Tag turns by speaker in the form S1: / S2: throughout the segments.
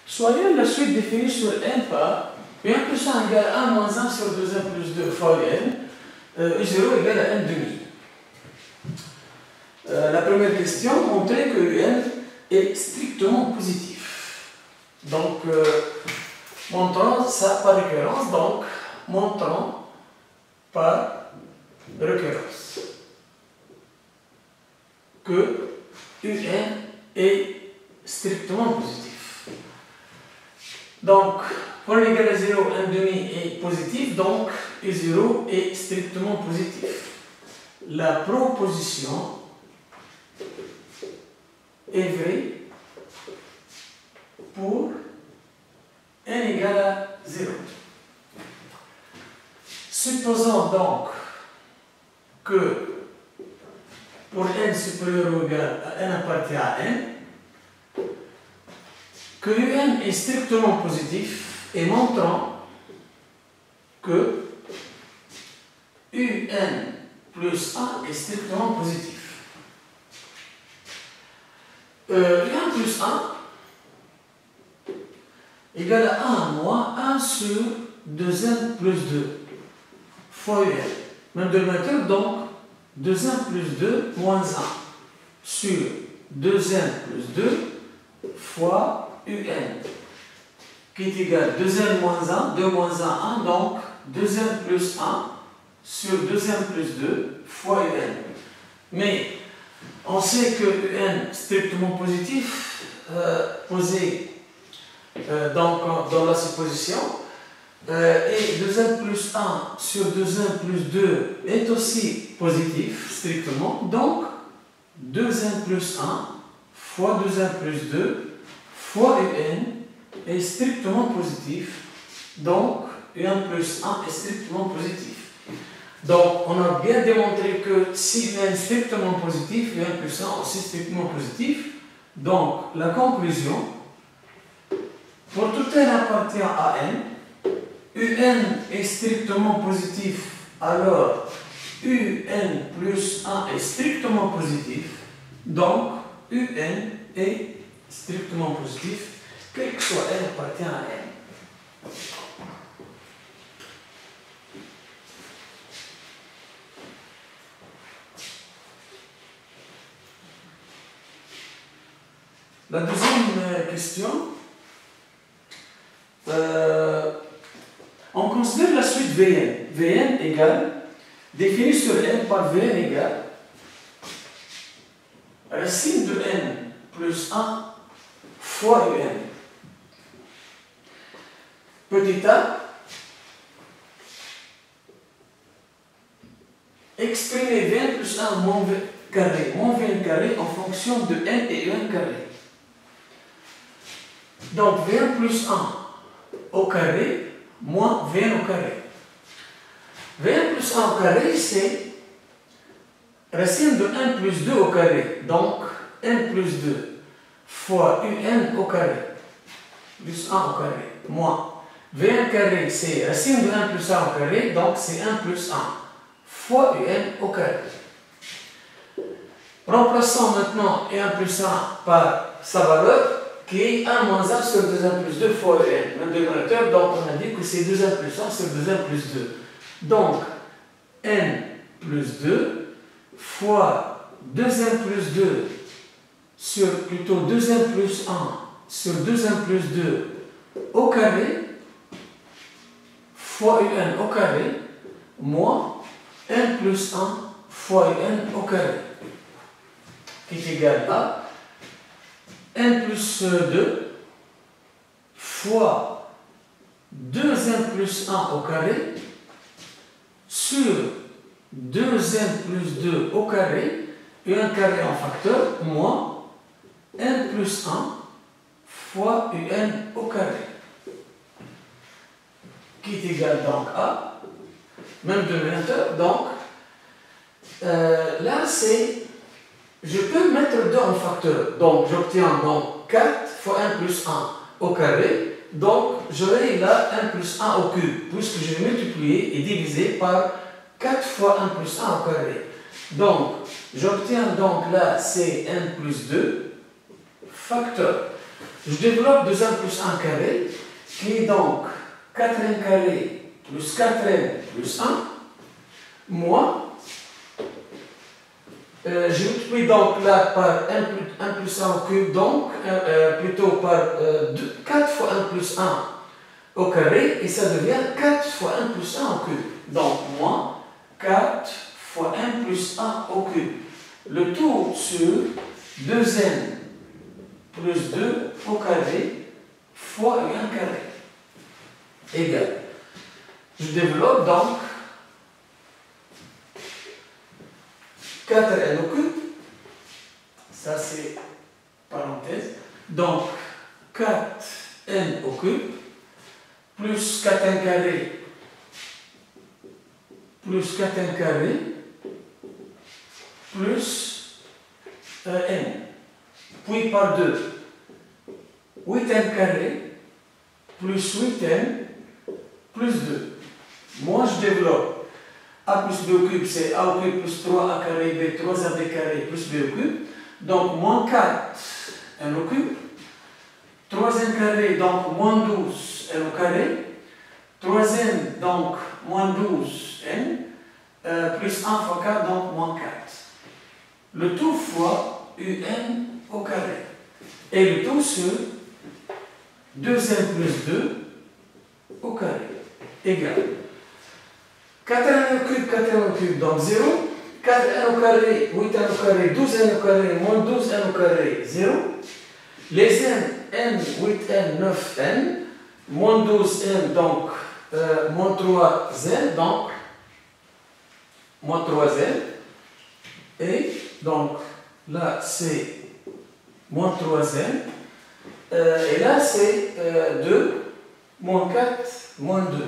S1: Soyons la suite définie sur n par n plus 1 égale 1 moins 1 sur 2n plus 2 fois n, u0 égale à n demi. La première question montrait que un est strictement positif. Donc, montrant ça par récurrence, donc montrant par récurrence que un est strictement positif. Donc, pour n égale à 0, 1 demi est positif, donc u0 est strictement positif. La proposition est vraie pour n égale à 0. Supposons donc que pour n supérieur ou égal à n appartient à n, que un est strictement positif et montrant que un plus 1 est strictement positif. 1 plus 1 égale à 1 moins 1 sur 2n plus 2 fois un. Même dénominateur, donc 2n plus 2 moins 1 sur 2n plus 2 fois un, qui est égal à 2n moins 1, 2 moins 1, 1, donc 2n plus 1 sur 2n plus 2 fois un. Mais on sait que un strictement positif, posé dans la supposition, et 2n plus 1 sur 2n plus 2 est aussi positif, strictement, donc 2n plus 1 fois 2n plus 2 fois un est strictement positif, donc un plus 1 est strictement positif. Donc, on a bien démontré que si un est strictement positif, un plus 1 aussi strictement positif. Donc, la conclusion, pour tout n appartient à n, un est strictement positif, alors un plus 1 est strictement positif, donc un est strictement positif, quel que soit n appartient à n. La deuxième question, on considère la suite Vn. Vn égale, définie sur n par Vn égale racine de n plus 1 fois un. Petit a, exprimer Vn plus 1 moins Vn carré en fonction de n et un carré. Donc, Vn plus 1 au carré moins Vn au carré. Vn plus 1 au carré, c'est racine de 1 plus 2 au carré. Donc, n plus 2 fois un au carré, plus 1 au carré, moins Vn carré, c'est racine de 1 plus 1 au carré, donc c'est 1 plus 1 fois un au carré. Remplaçons maintenant 1 plus 1 par sa valeur, qui est 1 moins 1 sur 2n plus 2 fois un, même dénominateur, donc on a dit que c'est 2n plus 1 sur 2n plus 2. Donc, n plus 2 fois 2n plus 2 sur plutôt 2n plus 1 sur 2n plus 2 au carré fois un au carré moins n plus 1 fois un au carré, qui est égal à n plus 2 fois 2n plus 1 au carré sur 2n plus 2 au carré et un carré en facteur moins n plus 1 fois un au carré, qui est égal donc à même dénominateur. Donc là c'est, je peux mettre 2 en facteur, donc j'obtiens donc 4 fois 1 plus 1 au carré, donc j'aurai là 1 plus 1 au cube, puisque je vais multiplier et diviser par 4 fois 1 plus 1 au carré. Donc j'obtiens donc là c'est 1 plus 2 facteur je développe 2n plus 1 carré, qui est donc 4n carré plus 4n plus 1, moins, je multiplie donc là par 1 plus 1 au cube, donc plutôt par 4 fois 1 plus 1 au carré, et ça devient 4 fois 1 plus 1 au cube. Donc moins 4 fois 1 plus 1 au cube. Le tout sur 2n plus 2 au carré fois 1 carré égale. Je développe donc 4n au cube, ça c'est parenthèse, donc 4n au cube, plus 4n carré, plus 4n carré, plus n, puis par 2, 8n carré, plus 8n, plus 2. Moi je développe a plus b au cube, c'est a au cube plus 3a carré b, 3ab carré plus b au cube. Donc moins 4 n au cube. 3n carré, donc moins 12 n au carré. 3n, donc moins 12 n. Plus 1 fois 4, donc moins 4. Le tout fois un au carré. Et le tout sur 2n plus 2 au carré égale 4n au cube, 4n au cube, donc 0. 4n au carré, 8n au carré, 12n au carré, moins 12n au carré, 0. Les n, 8n, 9n, moins 12n, donc moins 3n, donc moins 3n. Et donc là c'est moins 3n. Et là c'est 2, moins 4, moins 2.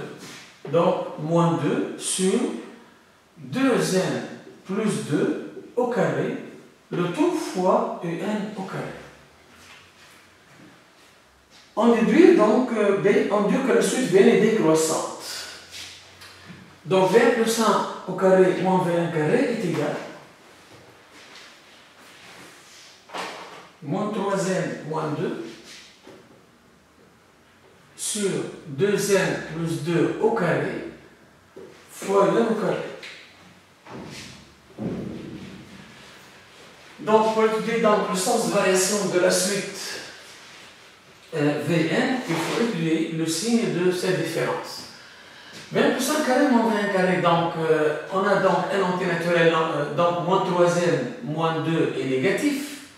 S1: Donc, moins 2 sur 2n plus 2 au carré, le tout fois un au carré. On déduit donc, on dit que la suite Vn est décroissante. Donc, Vn plus 1 au carré moins Vn carré est égal moins 3n moins 2 sur 2n plus 2 au carré fois 1 au carré. Donc, pour étudier donc le sens de variation de la suite Vn, il faut étudier le signe de cette différence. Vn plus 1 carré moins Vn carré, donc on a donc n entier naturel, donc moins 3n moins 2 est négatif,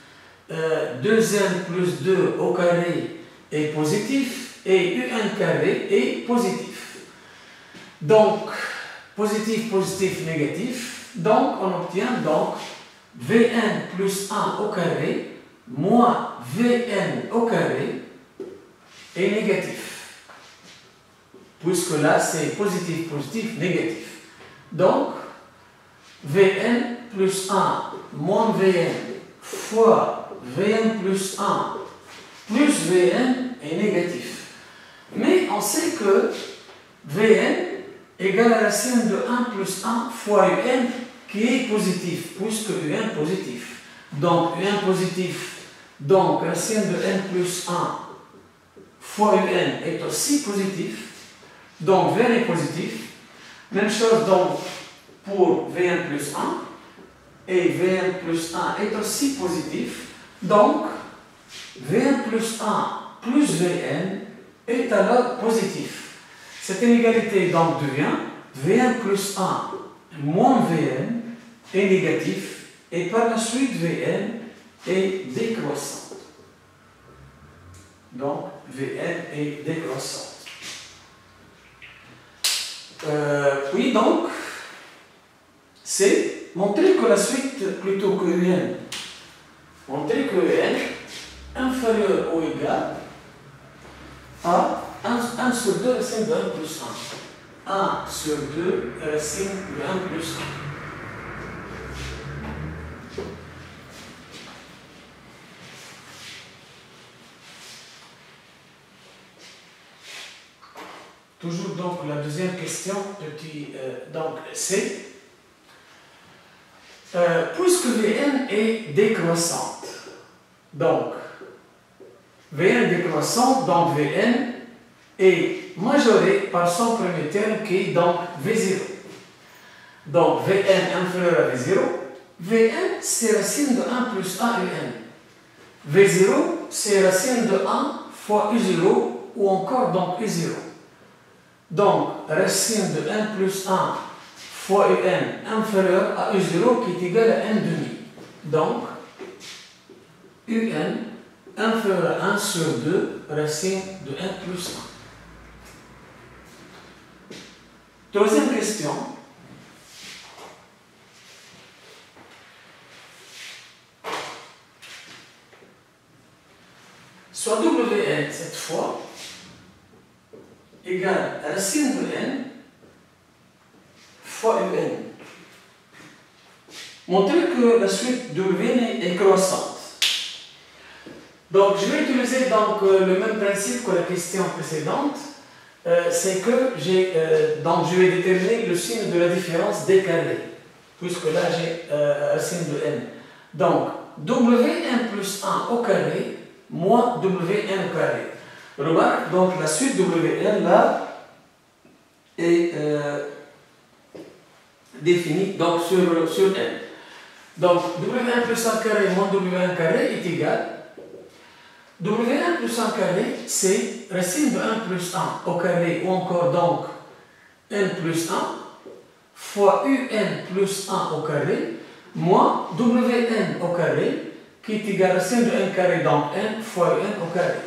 S1: 2n plus 2 au carré est positif, et un carré est positif. Donc, positif, positif, négatif. Donc, on obtient donc Vn plus 1 au carré moins Vn au carré est négatif. Puisque là, c'est positif, positif, négatif. Donc, Vn plus 1 moins Vn fois Vn plus 1 plus Vn est négatif. Mais on sait que Vn égale à la racine de 1 plus 1 fois un qui est positif, puisque un positif. Donc un positif, donc racine de n plus 1 fois un est aussi positif. Donc Vn est positif. Même chose donc pour Vn plus 1. Et Vn plus 1 est aussi positif. Donc Vn plus 1 plus Vn est alors positif. Cette inégalité donc devient Vn plus 1 moins Vn est négatif et par la suite Vn est décroissante. Donc Vn est décroissante. Puis donc, c'est montrer que la suite plutôt que Vn, montrer que Vn inférieur ou égal à 1 sur 2 racine de 1 plus 1. 1 sur 2 racine de 1 plus 1. Toujours donc la deuxième question, petit donc C. Puisque Vn est décroissante, donc Vn décroissante, donc Vn, est majoré par son premier terme qui est donc V0. Donc Vn inférieur à V0. Vn, c'est racine de 1 plus 1 Un. V0, c'est racine de 1 fois U0 ou encore donc U0. Donc, racine de 1 plus 1 fois Un inférieur à U0 qui est égal à N demi. Donc, Un inférieur à 1 sur 2, racine de 1 plus 1. Deuxième question. Soit Wn cette fois égale à racine de n fois Un. Montrez que la suite de Wn est croissante. Donc je vais utiliser donc, le même principe que la question précédente. C'est que je vais déterminer le signe de la différence des carrés, puisque là j'ai racine de n. Donc Wn plus 1 au carré moins Wn au carré. Remarque, donc la suite Wn là est définie donc, sur n. Donc Wn plus 1 carré moins Wn carré est égal. Wn plus 1 carré, c'est racine de 1 plus 1 au carré ou encore donc n plus 1 fois Un plus 1 au carré moins Wn au carré qui est égal à racine de n carré donc n fois Un au carré.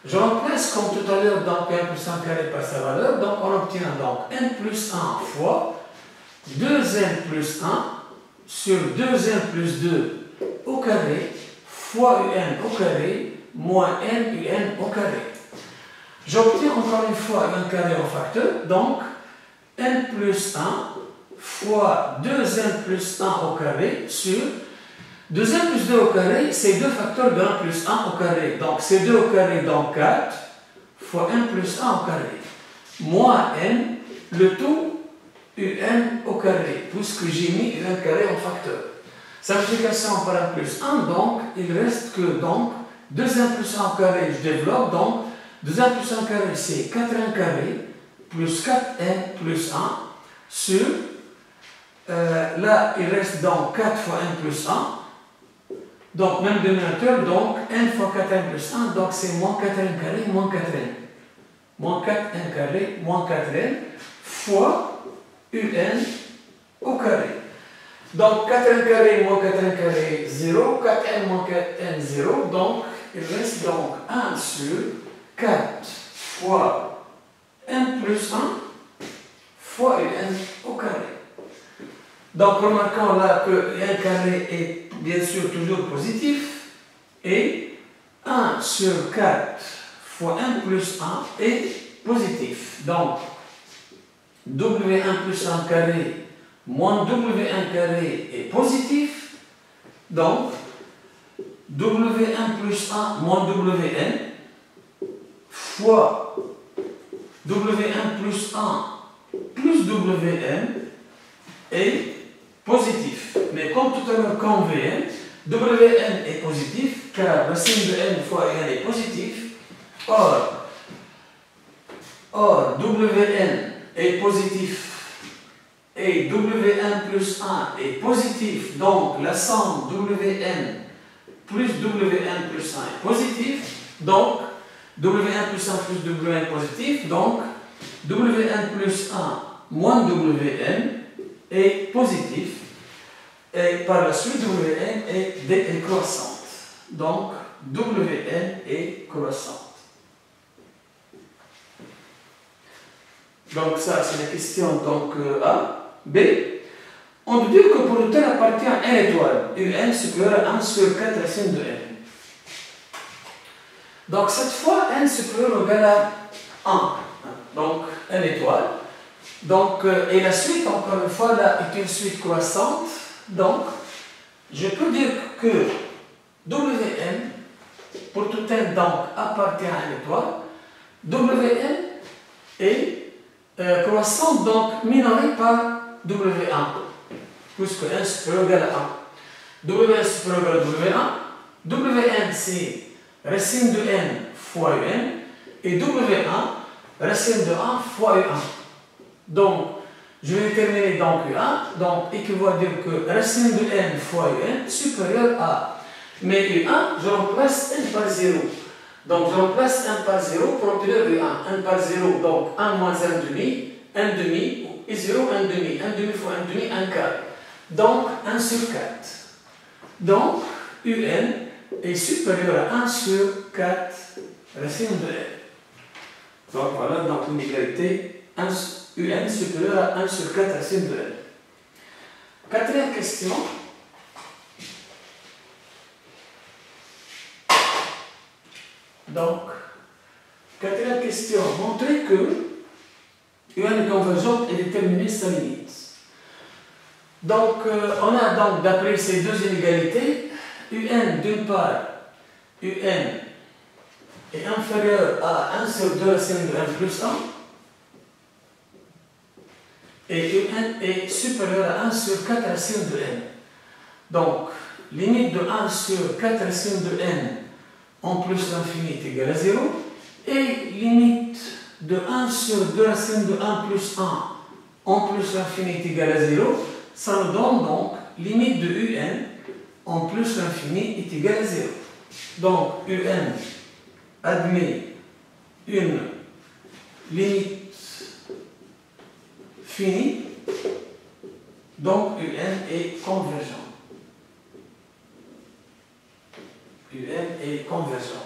S1: Je remplace comme tout à l'heure donc 1 plus 1 carré par sa valeur, donc on obtient donc n plus 1 fois 2n plus 1 sur 2n plus 2 au carré fois Un au carré moins n Un au carré. J'obtiens encore une fois un carré en facteur, donc n plus 1 fois 2n plus 1 au carré sur 2n plus 2 au carré, c'est 2 facteurs de 1 plus 1 au carré. Donc c'est 2 au carré, donc 4 fois 1 plus 1 au carré. Moins n, le tout Un au carré, puisque j'ai mis Un carré en facteur. Simplification par 1 plus 1, donc il reste que donc 2n plus 1 au carré, je développe, donc 2n plus 1 carré, c'est 4n carré, plus 4n plus 1, sur, là, il reste donc 4 fois n plus 1, donc même dénominateur, donc n fois 4n plus 1, donc c'est moins 4n carré, moins 4n. Moins 4n carré, moins 4n, fois Un au carré. Donc 4n carré moins 4n carré, 0, 4n moins 4n, 0, donc il reste donc 1 sur 4 fois n plus 1 fois Un au carré. Donc remarquons là que Un carré est bien sûr toujours positif et 1 sur 4 fois 1 plus 1 est positif. Donc W1 plus 1 carré moins W1 carré est positif, donc W1 plus 1 moins Wn fois W1 plus 1 plus Wn est positif. Mais comme tout à l'heure, comme Vn, Wn est positif car racine de n fois n est positif. Or Wn est positif et W1 plus 1 est positif, donc la somme Wn plus Wn plus 1 est positif, donc W1 plus 1 plus Wn est positif, donc Wn plus 1 moins Wn est positif, et par la suite Wn est décroissante, donc Wn est croissante. Donc ça c'est la question donc, A. B. On dit que pour le terme appartient à n étoile, Un supérieur à 1 sur 4 racine de n. Donc cette fois, n supérieur ou égal à 1. Donc n étoile. Donc, et la suite, encore une fois, là, est une suite croissante. Donc, je peux dire que Wn, pour tout n, donc, appartient à n étoile. Wn est croissante, donc minorée par W1, puisque n supérieur égal à 1. Wn supérieur égal à W1. Wn, c'est racine de n fois un, et W1, racine de 1 fois U1. Donc, je vais terminer donc U1, donc équivaut à dire que racine de n fois Un supérieur à. Mais U1, je remplace n par 0. Donc, je remplace 1 par 0 pour obtenir U1. 1 par 0, donc 1 moins 1 demi, 1 demi, et 0, 1 demi. 1 demi fois 1 demi, 1 quart. Donc, 1 sur 4. Donc, UN est supérieur à 1 sur 4 racine de n. Donc, voilà, donc une égalité UN supérieur à 1 sur 4 racine de n. Quatrième question. Donc, quatrième question. Montrer que UN est convergente et déterminer sa limite. Donc, on a donc, d'après ces deux inégalités, UN d'une part, UN est inférieur à 1 sur 2 racine de n plus 1, et UN est supérieur à 1 sur 4 racine de n. Donc, limite de 1 sur 4 racine de n en plus l'infini est égal à 0, et limite de 1 sur 2 racine de 1 plus 1 en plus l'infini est égal à 0, ça nous donne donc limite de UN en plus l'infini est égal à 0. Donc, UN admet une limite finie, donc UN est convergent. UN est convergente.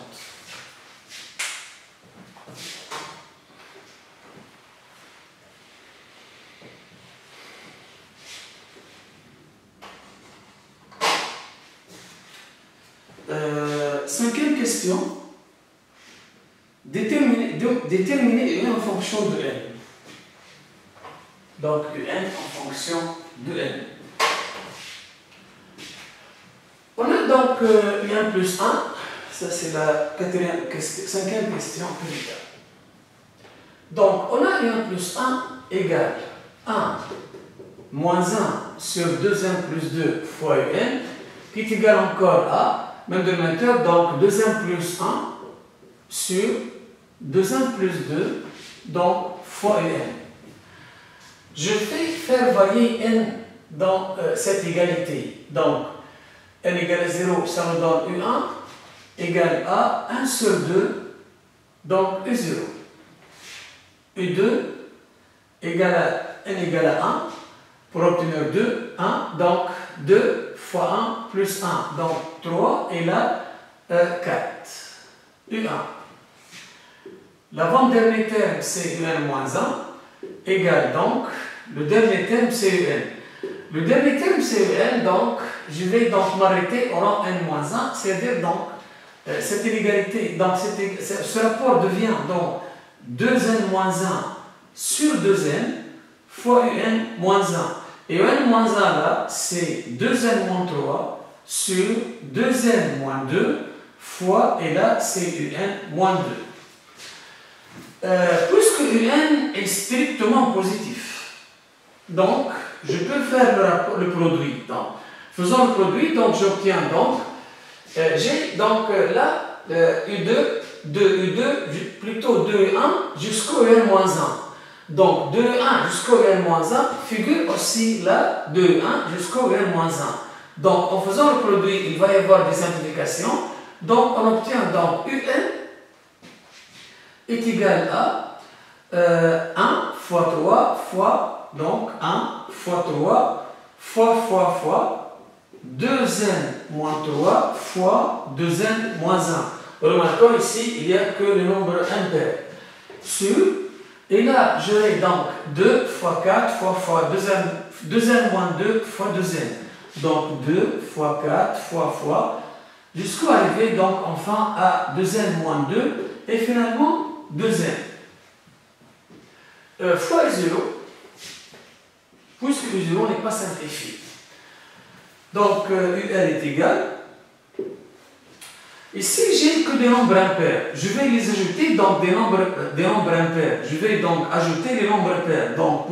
S1: Cinquième question. Déterminer UN en fonction de n. Donc UN en fonction de n. On a donc UN plus 1. Ça c'est la cinquième question. Donc on a UN plus 1 égale 1 moins 1 sur 2n plus 2 fois UN, qui est égal encore à même dénominateur, donc 2n plus 1 sur 2n plus 2, donc fois n. Je vais faire varier n dans cette égalité. Donc, n égale à 0, ça me donne U1 égale à 1 sur 2, donc U0. U2 égale à n égale à 1 pour obtenir 2, 1, donc 2 fois 1 plus 1, donc 3, et là, 4. U1. L'avant-dernier terme, c'est UN moins 1, égale donc, le dernier terme, c'est UN. Le dernier terme, c'est UN, donc, je vais donc m'arrêter au rang N moins 1, c'est-à-dire donc, cette inégalité, donc ce rapport devient donc 2N moins 1 sur 2N fois UN moins 1. Et UN moins 1 là, c'est 2N moins 3 sur 2N moins 2 fois, et là, c'est UN moins 2. Puisque UN est strictement positif, donc, je peux faire le produit. Donc, faisons le produit, donc j'obtiens donc, j'ai donc là, U2, plutôt 2U1 jusqu'au UN moins 1. Donc, 2U1 jusqu'au UN moins 1 figure aussi là, 2U1 jusqu'au UN moins 1. Donc, en faisant le produit, il va y avoir des simplifications. Donc, on obtient donc UN est égal à 1 fois 3 fois, donc 1 fois 3 fois 2n moins 3 fois 2n moins 1. Remarquons ici, il n'y a que le nombre impair. Sur, et là, j'aurai donc 2 fois 4 fois 2n moins 2 fois 2n. Donc 2 fois 4 fois, jusqu'à arriver donc enfin à 2n moins 2, et finalement 2n. Fois U0, puisque U0 n'est pas simplifié. Donc, UL est égal. Ici, j'ai que des nombres impairs. Je vais les ajouter, donc des nombres impairs. Je vais donc ajouter les nombres pairs. Donc,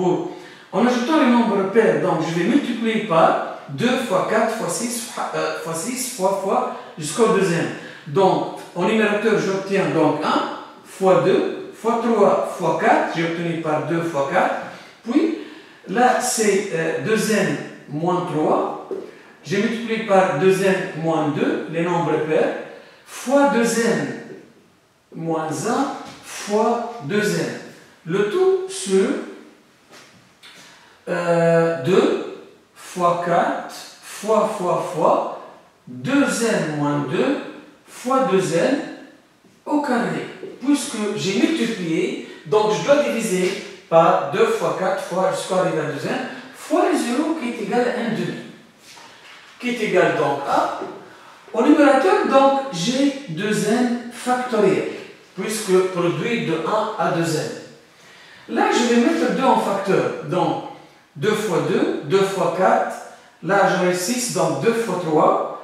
S1: en ajoutant les nombres pairs, donc je vais multiplier par 2 fois 4 fois 6 fois jusqu'au deuxième. Donc, au numérateur, j'obtiens donc 1 fois 2 fois 3 fois 4, j'ai obtenu par 2 fois 4. Puis, là, c'est 2n moins 3. J'ai multiplié par 2n moins 2, les nombres pairs, fois 2n moins 1 fois 2n. Le tout sur 2 fois 4 fois 2n moins 2 fois 2n au carré. Puisque j'ai multiplié, donc je dois diviser par 2 fois 4 fois jusqu'à arriver à 2n fois le 0 qui est égal à 1 demi. Qui est égal donc à, au numérateur, donc j'ai 2n factoriel, puisque produit de 1 à 2n. Là, je vais mettre 2 en facteur, donc 2 fois 2, 2 fois 4, là j'aurai 6, donc 2 fois 3,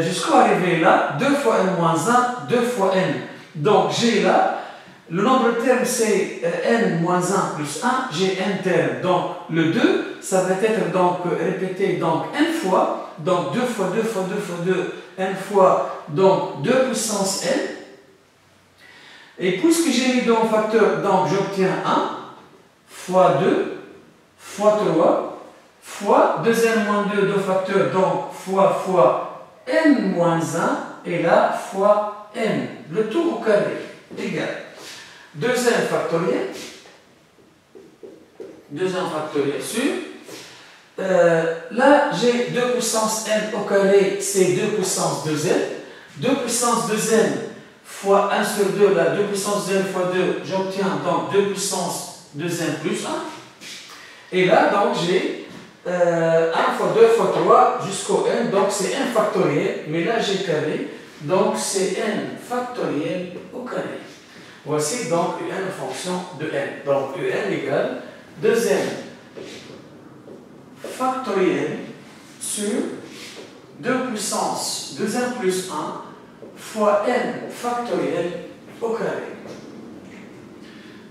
S1: jusqu'à arriver là, 2 fois n moins 1, 2 fois n. Donc j'ai là, le nombre de termes c'est n moins 1 plus 1, j'ai n termes. Donc le 2, ça va être donc répété donc n fois, donc 2 fois 2 fois 2 fois 2, n fois donc 2 puissance n. Et puisque j'ai mis 2 en facteur, donc j'obtiens 1 fois 2 fois 3 fois 2n moins 2, 2 facteurs, donc fois n moins 1, et là fois n. Le tout au carré égal 2n factoriel, 2n factoriel sur, là j'ai 2 puissance n au carré, c'est 2 puissance 2n, 2 puissance 2n fois 1 sur 2, là 2 puissance 2n fois 2, j'obtiens donc 2 puissance 2n plus 1, et là donc j'ai 1 fois 2 fois 3 jusqu'au n, donc c'est n factoriel, mais là j'ai carré, donc c'est n factoriel au carré. Voici donc un en fonction de n. Donc un égale 2n factoriel sur 2 puissance 2n plus 1 fois n factoriel au carré.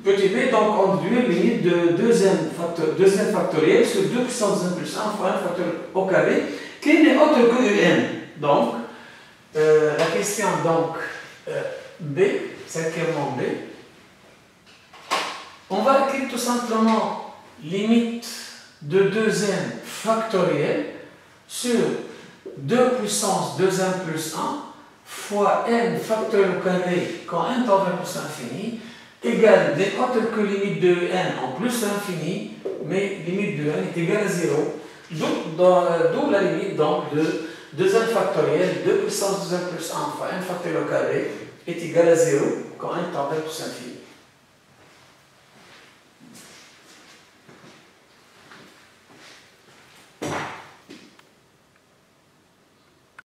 S1: Petit b, donc on déduit limite de 2n factoriel sur 2 puissance 2n plus 1 fois n factoriel au carré, qui n'est autre que un. Donc, la question donc b, cinquièmement b, on va écrire tout simplement limite de 2n factoriel sur 2 puissance 2n plus 1 fois n factoriel au carré quand n tend vers plus l'infini égale n'est autre que limite de n en plus l'infini, mais limite de n est égale à 0, d'où la limite donc de 2n factoriel, 2 puissance 2n plus 1 fois n factoriel au carré est égal à 0 quand n tend vers plus l'infini.